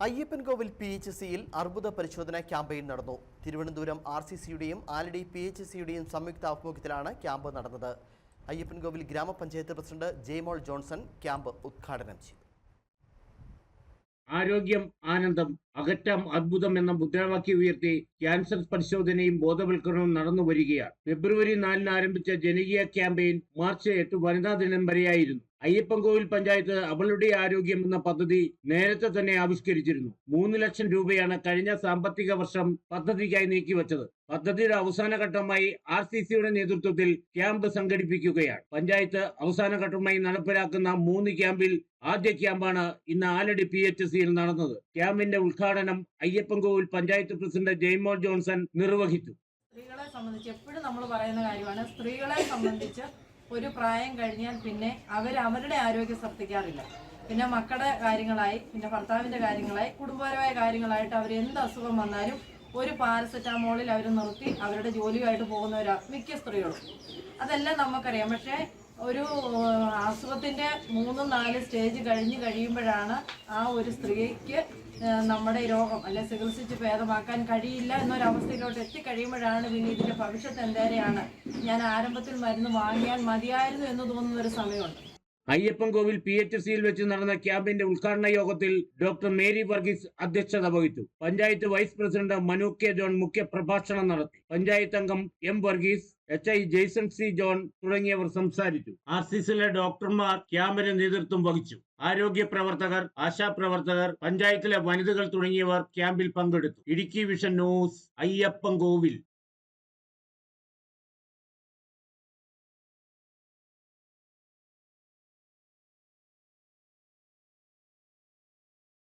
അയ്യപ്പൻകോവിൽ PHCയിൽ അർബുദ പരിശോധന ക്യാമ്പയിൻ നടന്നു. തിരുവനന്തപുരം RCCയുടെയും ആലടി PHCയുടെയും സംയുക്ത ആഭിമുഖ്യത്തിലാണ് ക്യാമ്പ് നടന്നത്. അയ്യപ്പൻകോവിൽ ഗ്രാമപഞ്ചായത്ത് പ്രസിഡന്റ് ജെയ്മോൾ ജോൺസൺ ക്യാമ്പ് ഉദ്ഘാടനം ചെയ്തു. ആരോഗ്യം ആനന്ദം അകറ്റാം അത്ഭുതം എന്ന മുദ്രാവാക്യം ഉയർത്തി ക്യാൻസർ പരിശോധനയും ബോധവൽക്കരണവും നടന്നു വരികയാണ്. ഫെബ്രുവരി 4 ആരംഭിച്ച ജനകീയ ക്യാമ്പയിൻ മാർച്ച് 8 വനിതാ ദിനം വരെയായിരുന്നു. അയ്യപ്പൻകോവിൽ പഞ്ചായത്ത് അവളുടെ ആരോഗ്യം എന്ന പദ്ധതി നേരത്തെ തന്നെ ആവിഷ്കരിച്ചിരുന്നു. 3 ലക്ഷം രൂപയാണ് കഴിഞ്ഞ സാമ്പത്തിക വർഷം പദ്ധതിക്കായി നീക്കിവച്ചത്. പദ്ധതിയുടെ അവസാന ഘട്ടമായി RCCയുടെ നേതൃത്വത്തിൽ ക്യാമ്പ് സംഘടിപ്പിക്കുകയാണ്. പഞ്ചായത്ത് അവസാന ഘട്ടമായി നടപ്പിലാക്കുന്ന 3 ക്യാമ്പിൽ ആദ്യ ക്യാമ്പാണ് ഇന്ന് ആലടി PHCയിൽ നടന്നത്. ക്യാമ്പിന്റെ ഉദ്ഘാടനം അയ്യപ്പൻകോവിൽ പഞ്ചായത്ത് പ്രസിഡന്റ് ജെയ്മോൾ ജോൺസൺ നിർവഹിച്ചു. സ്ത്രീകളെ സംബന്ധിച്ച് എപ്പോഴും നമ്മൾ പറയുന്ന കാര്യമാണ്, സ്ത്രീകളെ സംബന്ധിച്ച് ഒരു പ്രായം കഴിഞ്ഞാൽ പിന്നെ അവരുടെ ആരോഗ്യം ശ്രദ്ധിക്കാറില്ല. പിന്നെ മക്കളുടെ കാര്യങ്ങളായി, പിന്നെ ഭർത്താവിന്റെ കാര്യങ്ങളായി, കുടുംബപരമായ കാര്യങ്ങളായിട്ട് അവർ എന്ത് അസുഖം വന്നാലും ഒരു പാരസെറ്റാമോളിൽ അവർ നിർത്തി അവരുടെ ജോലിയായിട്ട് പോകുന്നവരാണ് മിക്ക സ്ത്രീകളും. അതെല്ലാം നമുക്കറിയാം. പക്ഷേ ഒരു അസുഖത്തിന്റെ 3-4 സ്റ്റേജ് കഴിയുമ്പോഴാണ് ആ ഒരു സ്ത്രീക്ക് നമ്മുടെ രോഗം അല്ലെ ചികിത്സിച്ച് ഭേദമാക്കാൻ കഴിയില്ല എന്നൊരവസ്ഥയിലോട്ട് എത്തിക്കഴിയുമ്പോഴാണ് പിന്നെ ഇതിന്റെ ഭവിഷ്യത്ത് എന്തേരെയാണ്, ഞാൻ ആരംഭത്തിൽ മരുന്ന് വാങ്ങിയാൽ മതിയായിരുന്നു എന്ന് തോന്നുന്ന ഒരു സമയമുണ്ട്. അയ്യപ്പൻകോവിൽ PHCയിൽ വെച്ച് നടന്ന ക്യാമ്പിന്റെ ഉദ്ഘാടന യോഗത്തിൽ ഡോക്ടർ മേരി വർഗീസ് അധ്യക്ഷത വഹിച്ചു. Panchayat vice president Manu K John മുഖ്യ പ്രഭാഷണം നടത്തി. പഞ്ചായത്ത് അംഗം M Varghese, HI Jaison C John തുടങ്ങിയവർ സംസാരിച്ചു. RCCയിലെ ഡോക്ടർമാർ ക്യാമ്പിന് നേതൃത്വം വഹിച്ചു. ആരോഗ്യ പ്രവർത്തകർ, ആശാപ്രവർത്തകർ, പഞ്ചായത്തിലെ വനിതകൾ തുടങ്ങിയവർ ക്യാമ്പിൽ പങ്കെടുത്തു. Idukki vision news, Ayyappancoil.